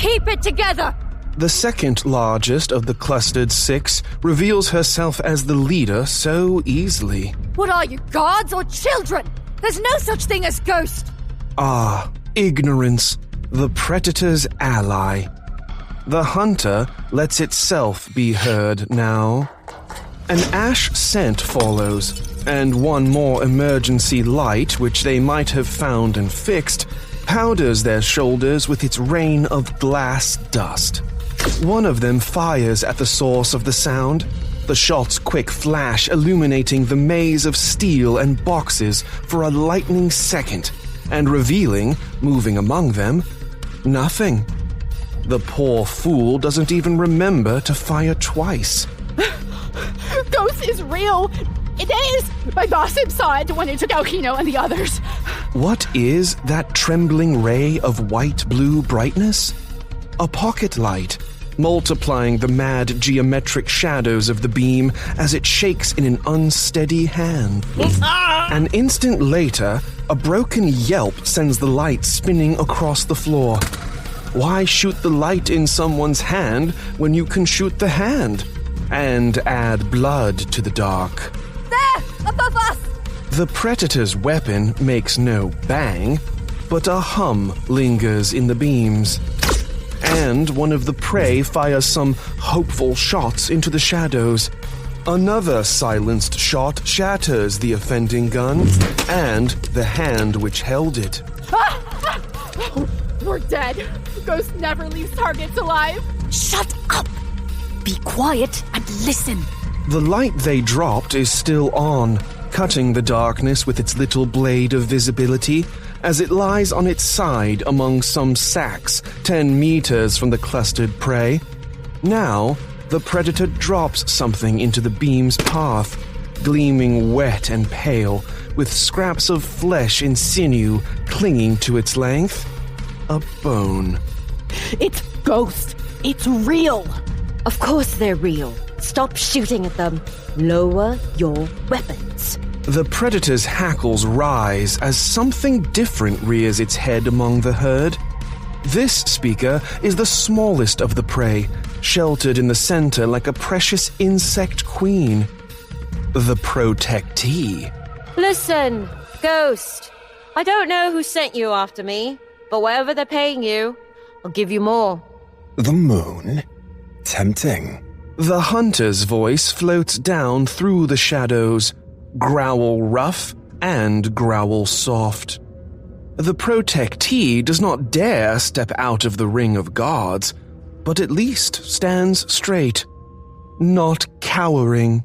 Keep it together! The second largest of the clustered six reveals herself as the leader so easily. What are you, gods or children? There's no such thing as ghost! Ah, ignorance, the predator's ally. The hunter lets itself be heard now. An ash scent follows, and one more emergency light, which they might have found and fixed, powders their shoulders with its rain of glass dust. One of them fires at the source of the sound, the shot's quick flash illuminating the maze of steel and boxes for a lightning second, and revealing, moving among them, nothing. The poor fool doesn't even remember to fire twice. Ghost is real! It is! My boss saw it when he took out Kino and the others. What is that trembling ray of white-blue brightness? A pocket light, multiplying the mad geometric shadows of the beam as it shakes in an unsteady hand. An instant later, a broken yelp sends the light spinning across the floor. Why shoot the light in someone's hand when you can shoot the hand? And add blood to the dark. There! Above us! The predator's weapon makes no bang, but a hum lingers in the beams. And one of the prey fires some hopeful shots into the shadows. Another silenced shot shatters the offending gun and the hand which held it. We're dead. Ghost never leaves targets alive. Shut up! Be quiet and listen. The light they dropped is still on, cutting the darkness with its little blade of visibility as it lies on its side among some sacks 10 meters from the clustered prey. Now, the predator drops something into the beam's path, gleaming wet and pale, with scraps of flesh and sinew clinging to its length. A bone. It's Ghost. It's real. Of course they're real. Stop shooting at them. Lower your weapons. The predator's hackles rise as something different rears its head among the herd. This speaker is the smallest of the prey, sheltered in the center like a precious insect queen. The protectee. Listen, Ghost. I don't know who sent you after me, but whatever they're paying you, I'll give you more. The moon? Tempting. The hunter's voice floats down through the shadows, growl rough and growl soft. The protectee does not dare step out of the ring of guards, but at least stands straight, not cowering.